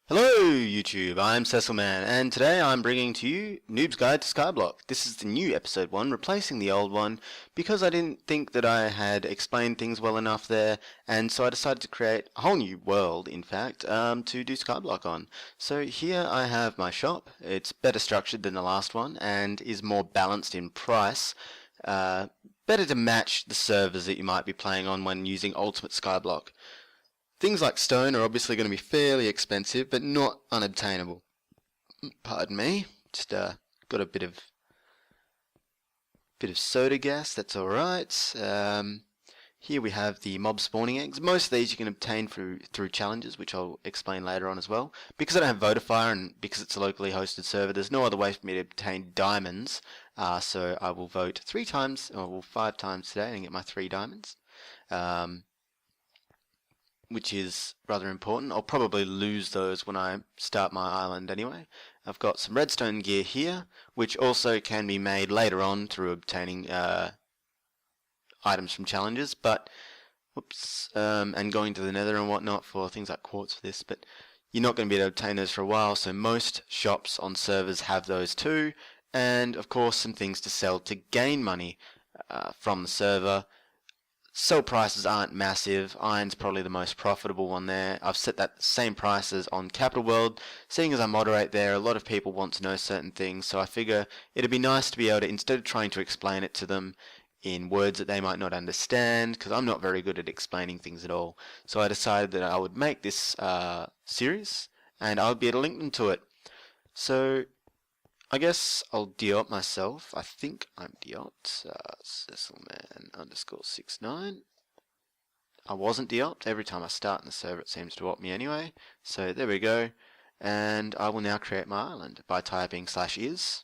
Hello YouTube, I'm Cecilman, and today I'm bringing to you Noob's Guide to Skyblock. This is the new episode 1, replacing the old one, because I didn't think that I had explained things well enough there, and so I decided to create a whole new world, in fact, to do Skyblock on. So here I have my shop. It's better structured than the last one, and is more balanced in price. Better to match the servers that you might be playing on when using Ultimate Skyblock. Things like stone are obviously going to be fairly expensive, but not unobtainable. Pardon me, just got a bit of soda gas. That's all right. Here we have the mob spawning eggs. Most of these you can obtain through challenges, which I'll explain later on as well. Because I don't have Vodafire and because it's a locally hosted server, there's no other way for me to obtain diamonds. So I will vote 5 times today and get my 3 diamonds. Which is rather important. I'll probably lose those when I start my island anyway. I've got some redstone gear here, which also can be made later on through obtaining items from challenges, but and going to the nether and whatnot for things like quartz for this, but you're not going to be able to obtain those for a while, so most shops on servers have those too, and of course some things to sell to gain money from the server. Sell prices aren't massive. Iron's probably the most profitable one there. I've set that same prices on Capital World. Seeing as I moderate there, a lot of people want to know certain things, so I figure it'd be nice to be able to, instead of trying to explain it to them in words that they might not understand, because I'm not very good at explaining things at all. So I decided that I would make this series, and I'll be able to link them to it. So I guess I'll deopt myself. I think I'm deopt. Cecilman_69. I wasn't deopt. Every time I start in the server it seems to opt me anyway. So there we go. And I will now create my island by typing /is.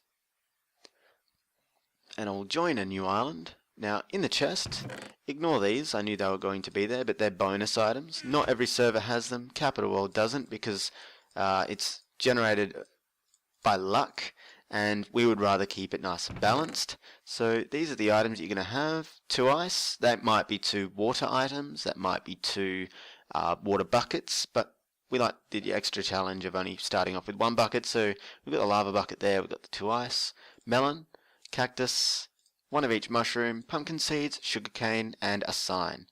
And I will join a new island. Now in the chest, ignore these. I knew they were going to be there, but they're bonus items. Not every server has them. Capital World doesn't because it's generated by luck, and we would rather keep it nice and balanced. So these are the items you're going to have. 2 ice, that might be 2 water items, that might be 2 water buckets, but we like the extra challenge of only starting off with 1 bucket, so we've got the lava bucket there, we've got the 2 ice, melon, cactus, 1 of each mushroom, pumpkin seeds, sugarcane, and a sign.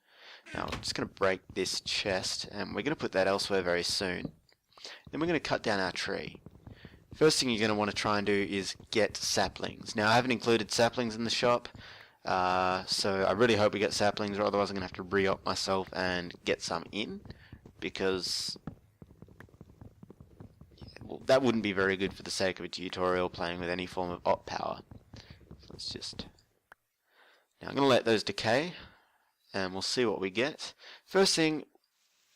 Now I'm just going to break this chest, and we're going to put that elsewhere very soon. Then we're going to cut down our tree. First thing you're going to want to try and do is get saplings. Now I haven't included saplings in the shop, so I really hope we get saplings, or otherwise I'm going to have to re-op myself and get some in, because that wouldn't be very good for the sake of a tutorial playing with any form of op power. So let's just... Now I'm going to let those decay, and we'll see what we get. First thing,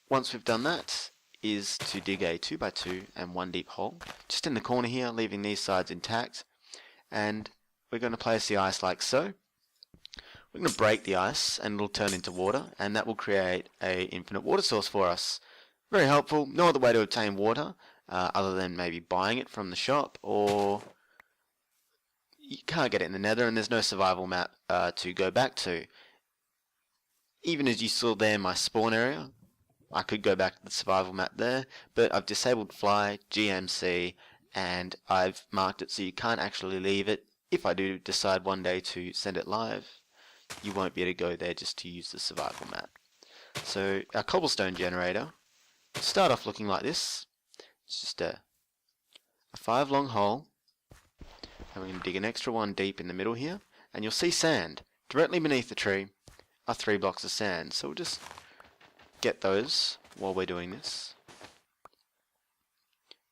once we've done that, is to dig a 2x2 and 1 deep hole just in the corner here, leaving these sides intact, and we're going to place the ice like so. We're going to break the ice and it'll turn into water, and that will create a infinite water source for us. Very helpful. No other way to obtain water other than maybe buying it from the shop, or you can't get it in the nether and there's no survival map to go back to. Even as you saw there in my spawn area, I could go back to the survival map there, but I've disabled fly, GMC, and I've marked it so you can't actually leave it. If I do decide one day to send it live, you won't be able to go there just to use the survival map. So our cobblestone generator will start off looking like this. It's just a 5 long hole, and we're going to dig an extra 1 deep in the middle here, and you'll see sand. Directly beneath the tree are 3 blocks of sand, so we'll just get those while we're doing this,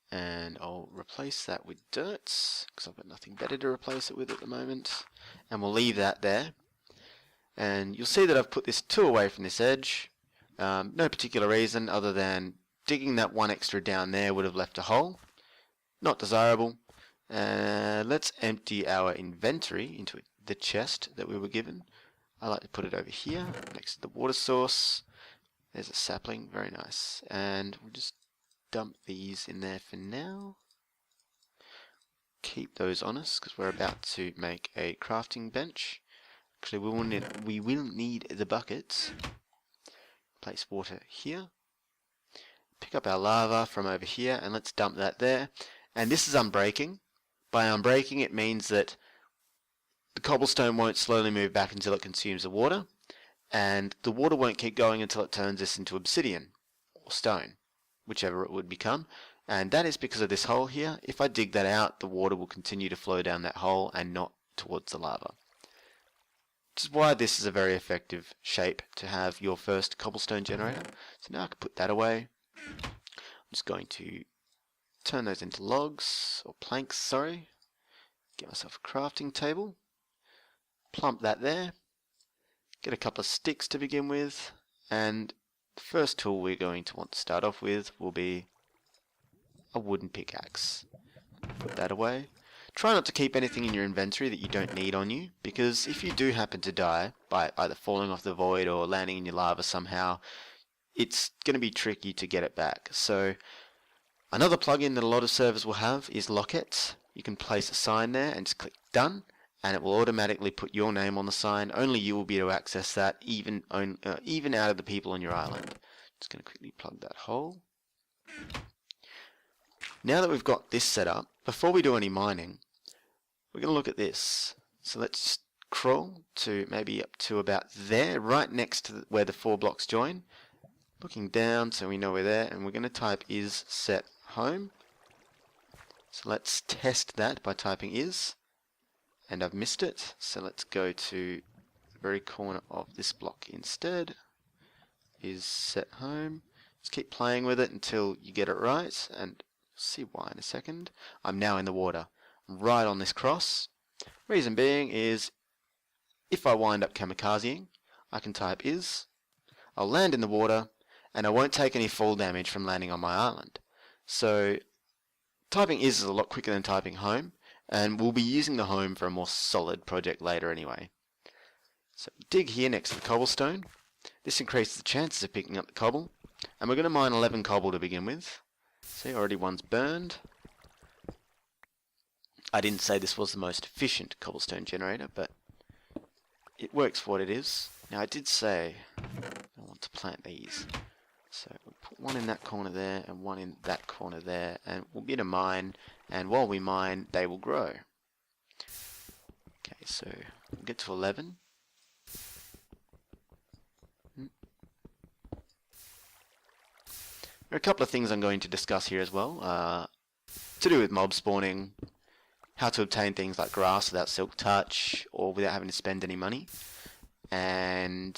and I'll replace that with dirt because I've got nothing better to replace it with at the moment, and we'll leave that there. And you'll see that I've put this 2 away from this edge. No particular reason other than digging that 1 extra down there would have left a hole. Not desirable. Let's empty our inventory into the chest that we were given. I like to put it over here next to the water source. There's a sapling, very nice, and we'll just dump these in there for now. Keep those on us because we're about to make a crafting bench. Actually, we will need the buckets. Place water here. pick up our lava from over here and let's dump that there. And this is unbreaking. By unbreaking, it means that the cobblestone won't slowly move back until it consumes the water, and the water won't keep going until it turns this into obsidian or stone, whichever it would become. And that is because of this hole here. If I dig that out, the water will continue to flow down that hole and not towards the lava. Which is why this is a very effective shape to have your first cobblestone generator. So now I can put that away. I'm just going to turn those into logs, or planks, sorry. Get myself a crafting table. Plump that there. Get a couple of sticks to begin with. And the first tool we're going to want to start off with will be a wooden pickaxe. Put that away. Try not to keep anything in your inventory that you don't need on you, because if you do happen to die by either falling off the void or landing in your lava somehow, it's going to be tricky to get it back. So another plugin that a lot of servers will have is Lockets. You can place a sign there and just click done, and it will automatically put your name on the sign. Only you will be able to access that, even out of the people on your island. Just going to quickly plug that hole. Now that we've got this set up, before we do any mining, we're going to look at this. So let's just crawl to maybe up to about there, right next to where the 4 blocks join. Looking down so we know we're there, and we're going to type is set home. So let's test that by typing is, and I've missed it. So let's go to the very corner of this block instead. Is set home. Just keep playing with it until you get it right, and see why in a second. I'm now in the water, right on this cross. Reason being is, if I wind up kamikazing, I can type is, I'll land in the water, and I won't take any fall damage from landing on my island. So typing is a lot quicker than typing home, and we'll be using the home for a more solid project later anyway. So dig here next to the cobblestone. This increases the chances of picking up the cobble, and we're going to mine 11 cobble to begin with. See, already one's burned. I didn't say this was the most efficient cobblestone generator, but it works for what it is. Now I did say I want to plant these. So we'll put one in that corner there and one in that corner there, and we'll get a mine, and while we mine they will grow. Okay, so we'll get to 11. There are a couple of things I'm going to discuss here as well, to do with mob spawning, how to obtain things like grass without silk touch or without having to spend any money, and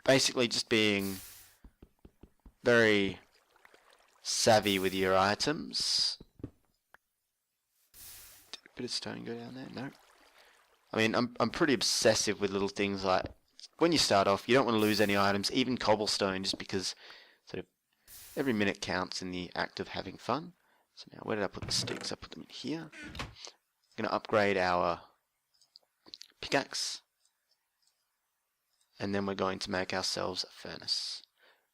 basically just being very savvy with your items. Did a bit of stone go down there? No. I mean, I'm pretty obsessive with little things like, when you start off, you don't want to lose any items, even cobblestone, just because sort of every minute counts in the act of having fun. So now, where did I put the sticks? I put them in here. I'm going to upgrade our pickaxe, and then we're going to make ourselves a furnace.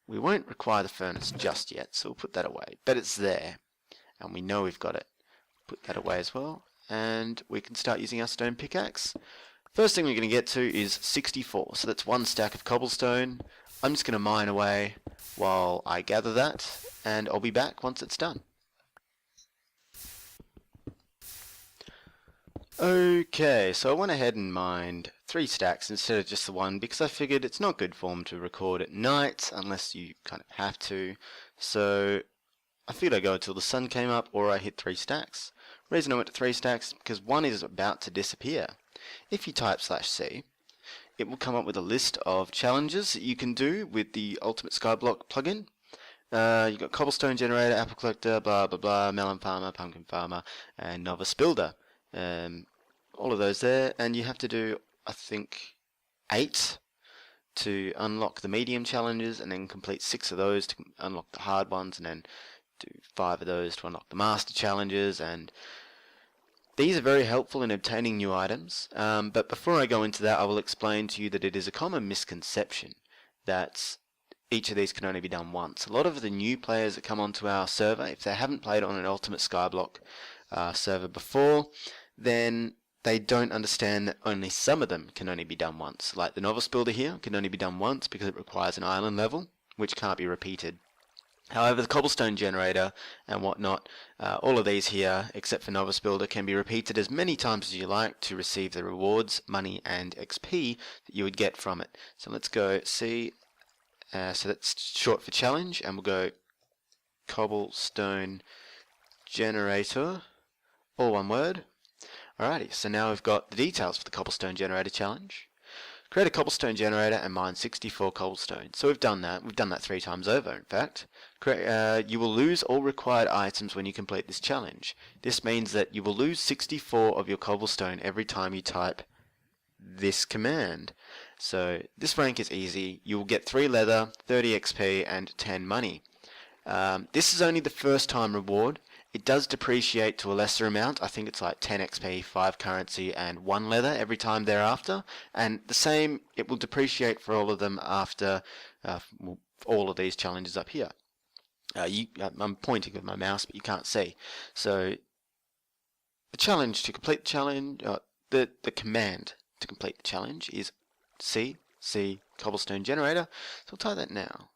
We won't require the furnace just yet, so we'll put that away, but it's there, and we know we've got it. Put that away as well, and we can start using our stone pickaxe. First thing we're going to get to is 64, so that's 1 stack of cobblestone. I'm just going to mine away while I gather that, and I'll be back once it's done. Okay, so I went ahead and mined 3 stacks instead of just the 1, because I figured it's not good form to record at night unless you kind of have to. So I figured I'd go until the sun came up, or I hit 3 stacks. The reason I went to 3 stacks is because 1 is about to disappear. If you type /C, it will come up with a list of challenges that you can do with the uSkyblock plugin. You've got cobblestone generator, apple collector, blah blah blah, melon farmer, pumpkin farmer, and novice builder. All of those there, and you have to do, I think, 8 to unlock the medium challenges, and then complete 6 of those to unlock the hard ones, and then do 5 of those to unlock the master challenges. And these are very helpful in obtaining new items, but before I go into that, I will explain to you that it is a common misconception that each of these can only be done once. A lot of the new players that come onto our server, if they haven't played on an uSkyblock server before, then they don't understand that only some of them can only be done once. Like the novice builder here can only be done once because it requires an island level, which can't be repeated. However, the cobblestone generator and whatnot, all of these here, except for Novice Builder, can be repeated as many times as you like to receive the rewards, money, and XP that you would get from it. So let's go see. So that's short for challenge, and we'll go cobblestone generator, all one word. Alrighty, so now we've got the details for the cobblestone generator challenge. Create a cobblestone generator and mine 64 cobblestone. So we've done that. We've done that 3 times over, in fact. You will lose all required items when you complete this challenge. This means that you will lose 64 of your cobblestone every time you type this command. So this rank is easy. You will get 3 leather, 30 XP, and 10 money. This is only the first time reward. It does depreciate to a lesser amount. I think it's like 10 XP, 5 currency, and 1 leather every time thereafter. And the same, it will depreciate for all of them after all of these challenges up here. I'm pointing with my mouse, but you can't see. So the challenge to complete the challenge, the command to complete the challenge is C cobblestone generator. So I'll type that now.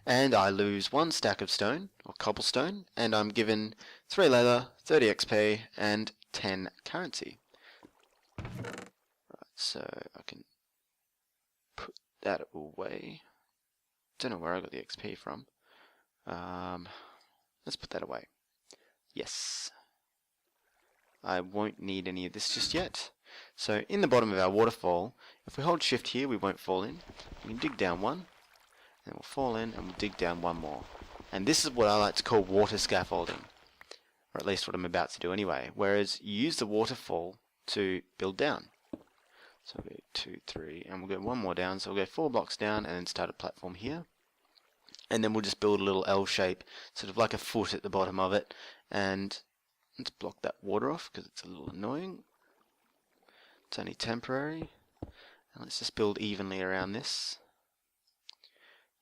And I lose 1 stack of stone, or cobblestone, and I'm given 3 leather, 30 XP, and 10 currency. Right, so I can put that away. Don't know where I got the XP from. Let's put that away. Yes. I won't need any of this just yet. So in the bottom of our waterfall, if we hold shift here, we won't fall in. We can dig down 1. Then we'll fall in and we'll dig down 1 more. And this is what I like to call water scaffolding. Or at least what I'm about to do anyway. Whereas you use the waterfall to build down. So we'll go 2, 3, and we'll go 1 more down. So we'll go 4 blocks down and then start a platform here. And then we'll just build a little L shape, sort of like a foot at the bottom of it. And let's block that water off because it's a little annoying. It's only temporary. And let's just build evenly around this.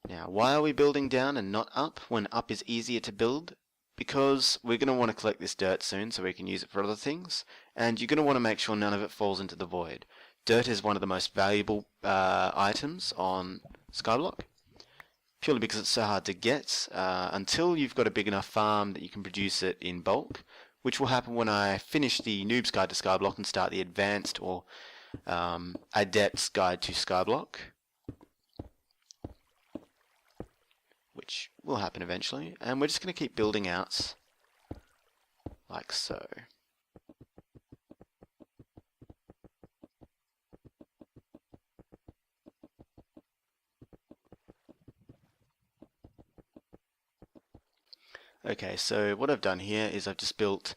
Now, why are we building down and not up when up is easier to build? Because we're going to want to collect this dirt soon so we can use it for other things, and you're going to want to make sure none of it falls into the void. Dirt is one of the most valuable items on Skyblock, purely because it's so hard to get until you've got a big enough farm that you can produce it in bulk, which will happen when I finish the Noob's Guide to Skyblock and start the Advanced or Adept's Guide to Skyblock, which will happen eventually, and we're just going to keep building out like so. Okay, so what I've done here is I've just built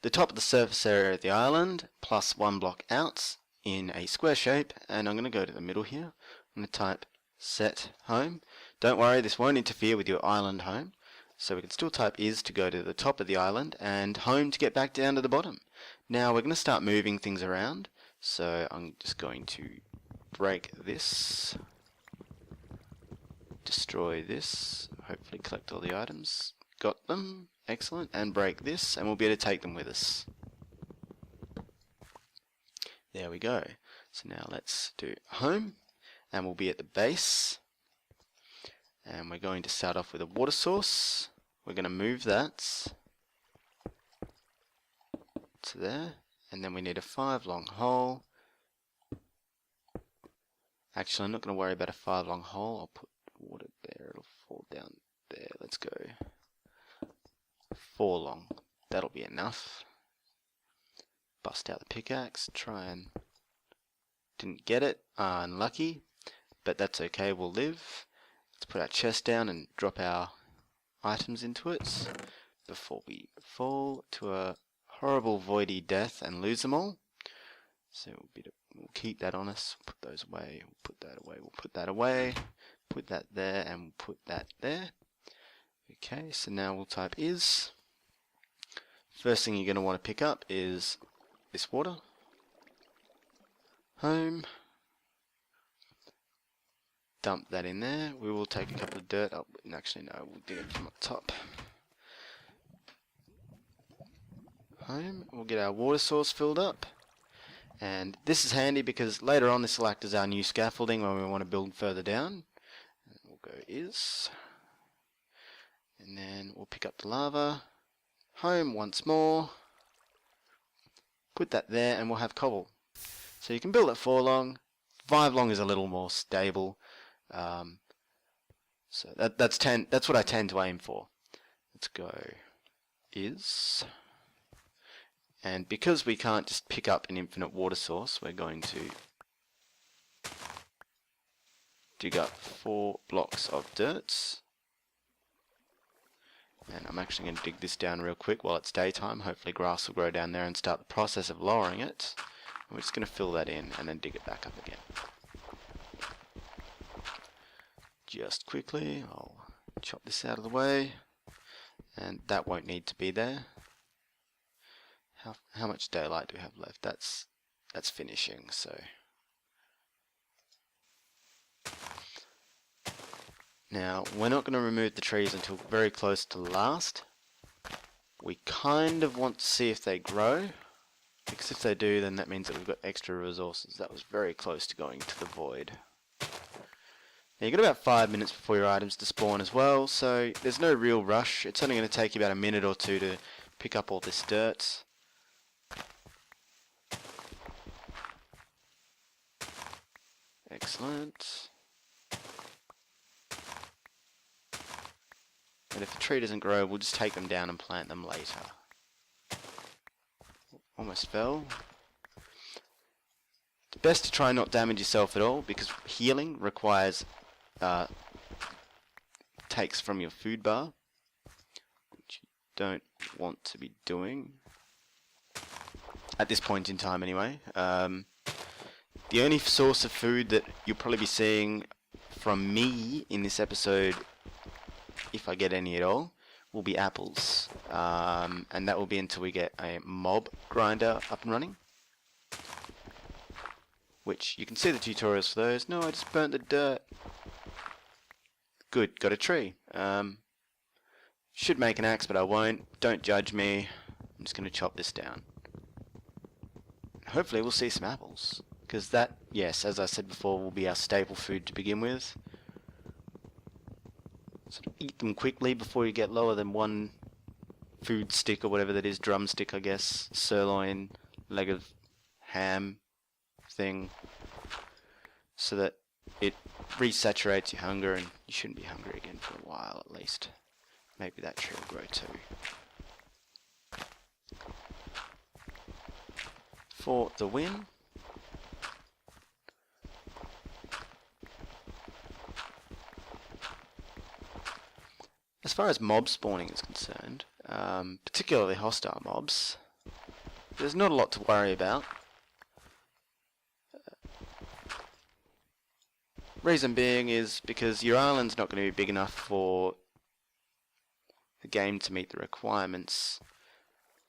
the top of the surface area of the island plus 1 block out in a square shape, and I'm going to go to the middle here. I'm going to type set home. Don't worry, this won't interfere with your island home, so we can still type is to go to the top of the island and home to get back down to the bottom. Now we're going to start moving things around, so I'm just going to break this, destroy this, hopefully collect all the items, got them, excellent, and break this, and we'll be able to take them with us. There we go. So now let's do home, and we'll be at the base. And we're going to start off with a water source. We're going to move that to there, and then we need a 5 long hole. Actually, I'm not going to worry about a 5 long hole. I'll put water there, it'll fall down there. Let's go 4 long. That'll be enough. Bust out the pickaxe, try and didn't get it, unlucky, but that's okay, we'll live. Let's put our chest down and drop our items into it before we fall to a horrible voidy death and lose them all. So we'll keep that on us, put those away, we'll put that away, we'll put that away, put that there, and we'll put that there. Okay, so now we'll type is. First thing you're going to want to pick up is this water. Home. Dump that in there. We will take a couple of dirt up. Actually, no, we'll dig it from up top. Home. We'll get our water source filled up. And this is handy because later on this will act as our new scaffolding when we want to build further down. We'll go is, and then we'll pick up the lava, home once more, put that there, and we'll have cobble. So you can build at 4 long, 5 long is a little more stable. So that's what I tend to aim for. Let's go is, and because we can't just pick up an infinite water source, we're going to dig up 4 blocks of dirt. And I'm actually going to dig this down real quick while it's daytime. Hopefully grass will grow down there and start the process of lowering it. And we're just going to fill that in and then dig it back up again. Just quickly, I'll chop this out of the way. And that won't need to be there. How much daylight do we have left? That's finishing, so. Now, we're not going to remove the trees until very close to last. We kind of want to see if they grow, because if they do, then that means that we've got extra resources. That was very close to going to the void. Now, you've got about 5 minutes before your items to spawn as well, so there's no real rush. It's only going to take you about a minute or two to pick up all this dirt. Excellent. And if the tree doesn't grow, we'll just take them down and plant them later. Almost fell. It's best to try and not damage yourself at all, because healing requires takes from your food bar, which you don't want to be doing at this point in time anyway. The only source of food that you'll probably be seeing from me in this episode, if I get any at all, will be apples, and that will be until we get a mob grinder up and running, which you can see the tutorials for those. No, I just burnt the dirt. Good, got a tree. Should make an axe, but I won't. Don't judge me. I'm just going to chop this down. Hopefully we'll see some apples, because that, yes, as I said before, will be our staple food to begin with. Sort of eat them quickly before you get lower than 1 food stick or whatever that is, drumstick I guess, sirloin, leg of ham thing, so that it resaturates your hunger and you shouldn't be hungry again for a while at least. Maybe that tree will grow too. For the win. As far as mob spawning is concerned, particularly hostile mobs, there's not a lot to worry about. Reason being is because your island's not going to be big enough for the game to meet the requirements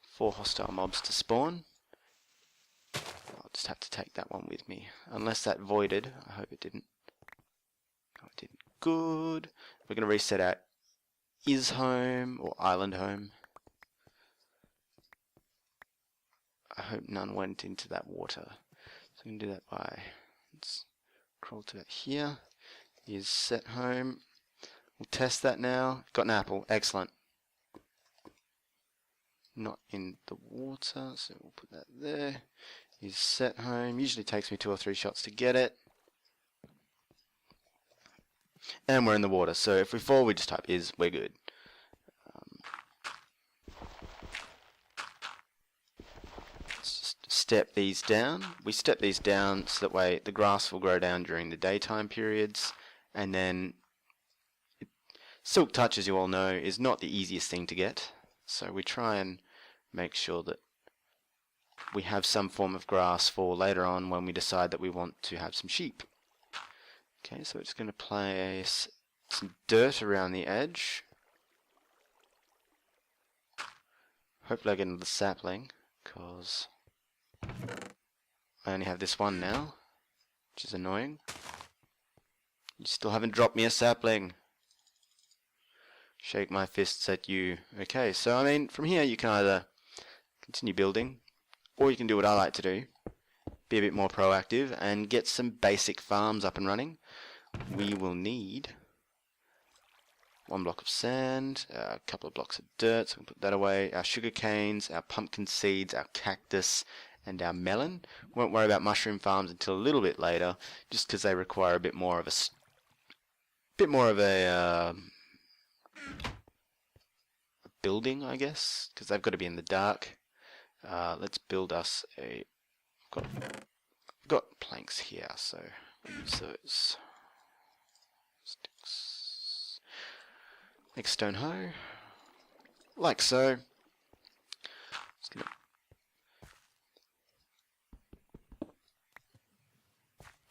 for hostile mobs to spawn. I'll just have to take that one with me, unless that voided. I hope it didn't. No, it didn't. Good. We're going to reset our is home, or island home. I hope none went into that water. So I'm going to do that by, let's crawl to that here. Is set home. We'll test that now. Got an apple, excellent. Not in the water, so we'll put that there. Is set home. Usually takes me 2 or 3 shots to get it. And we're in the water, so if we fall, we just type is, we're good. Let's just step these down. We step these down so that way the grass will grow down during the daytime periods, and then silk touch, as you all know, is not the easiest thing to get, so we try and make sure that we have some form of grass for later on when we decide that we want to have some sheep. Okay, so we're just going to place some dirt around the edge. Hopefully I get another sapling, because I only have this one now, which is annoying. You still haven't dropped me a sapling. Shake my fists at you. Okay, so I mean, from here you can either continue building, or you can do what I like to do, be a bit more proactive and get some basic farms up and running, we will need 1 block of sand, a couple of blocks of dirt, so we can put that away, our sugar canes, our pumpkin seeds, our cactus, and our melon. We won't worry about mushroom farms until a little bit later, just because they require a bit more of a building, I guess, because they've got to be in the dark. Let's build us a. I've got planks here, so we'll use those sticks. Make stone hoe, like so. Just gonna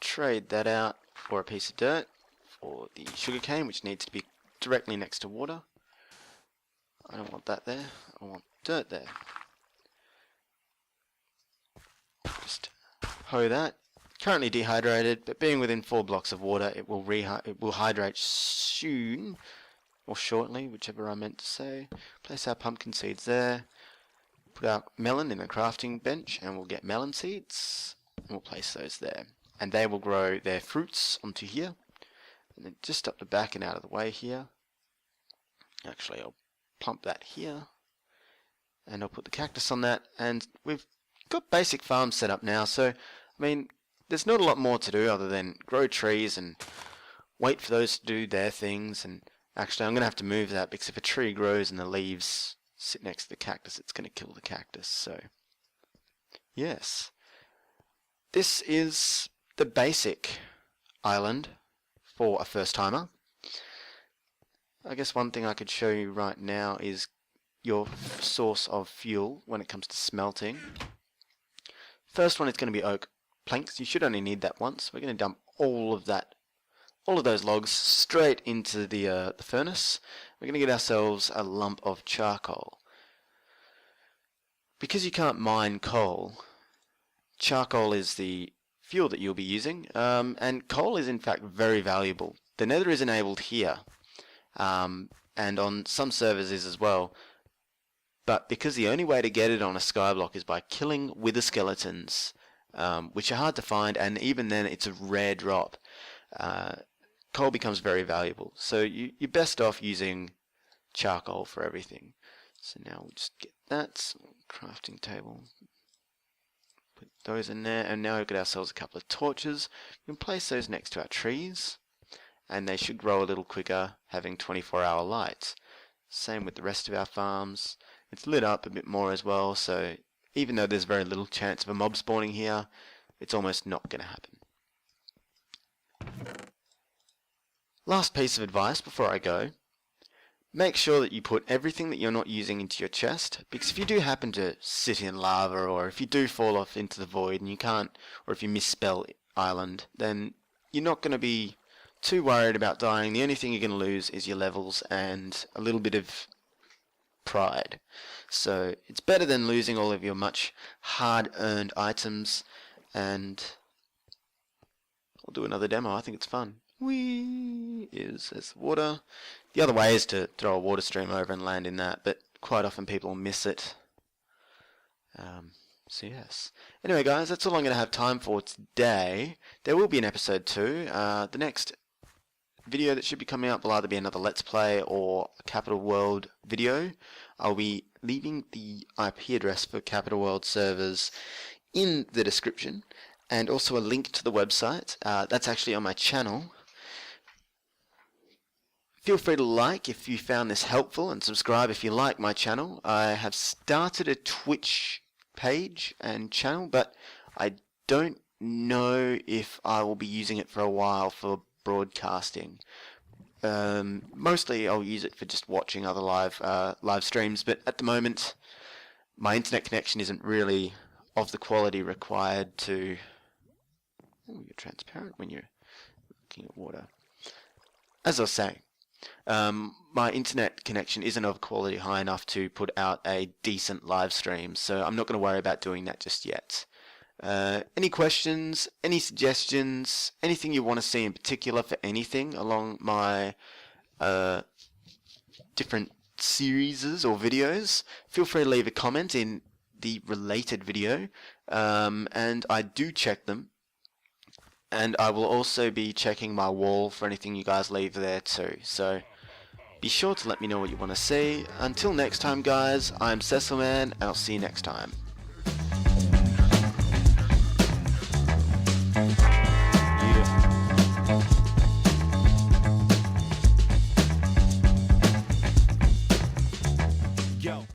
trade that out for a piece of dirt for the sugarcane, which needs to be directly next to water. I don't want that there, I want dirt there. Just hoe that. Currently dehydrated, but being within 4 blocks of water, it will hydrate soon, or shortly, whichever I meant to say. Place our pumpkin seeds there. Put our melon in the crafting bench, and we'll get melon seeds. And we'll place those there. And they will grow their fruits onto here. And then just up the back and out of the way here. Actually, I'll plump that here. And I'll put the cactus on that. And we've got basic farms set up now. So, I mean, there's not a lot more to do other than grow trees and wait for those to do their things. And actually, I'm going to have to move that because if a tree grows and the leaves sit next to the cactus, it's going to kill the cactus. So, yes. This is the basic island for a first timer. I guess one thing I could show you right now is your source of fuel when it comes to smelting. First one is going to be oak planks. You should only need that once. We're going to dump all of those logs straight into the furnace. We're going to get ourselves a lump of charcoal. Because you can't mine coal, charcoal is the fuel that you'll be using, and coal is in fact very valuable. The nether is enabled here, and on some servers is as well, but because the only way to get it on a skyblock is by killing wither skeletons, which are hard to find, and even then it's a rare drop, coal becomes very valuable. So you're best off using charcoal for everything. So now we'll just get that crafting table. Put those in there, and now we've got ourselves a couple of torches. We can place those next to our trees, and they should grow a little quicker, having 24-hour light. Same with the rest of our farms. It's lit up a bit more as well, so even though there's very little chance of a mob spawning here, it's almost not going to happen. Last piece of advice before I go. Make sure that you put everything that you're not using into your chest, because if you do happen to sit in lava, or if you do fall off into the void and you can't, or if you misspell island, then you're not going to be too worried about dying. The only thing you're going to lose is your levels and a little bit of pride. So it's better than losing all of your much hard-earned items. And I'll do another demo. I think it's fun. There's water. The other way is to throw a water stream over and land in that, but quite often people miss it. So yes. Anyway guys, that's all I'm going to have time for today. There will be an episode 2. The next video that should be coming up will either be another Let's Play or a Capital World video. I'll be leaving the IP address for Capital World servers in the description, and also a link to the website. That's actually on my channel. Feel free to like if you found this helpful, and subscribe if you like my channel. I have started a Twitch page and channel, but I don't know if I will be using it for a while for broadcasting. Mostly I'll use it for just watching other live streams, but at the moment my internet connection isn't really of the quality required to... Oh, you're transparent when you're looking at water. As I was saying, my internet connection isn't of quality high enough to put out a decent live stream, so I'm not going to worry about doing that just yet. Any questions, any suggestions, anything you want to see in particular for anything along my different series or videos, feel free to leave a comment in the related video, and I do check them. And I will also be checking my wall for anything you guys leave there too. So be sure to let me know what you want to see. Until next time, guys, I'm Cecilman, and I'll see you next time.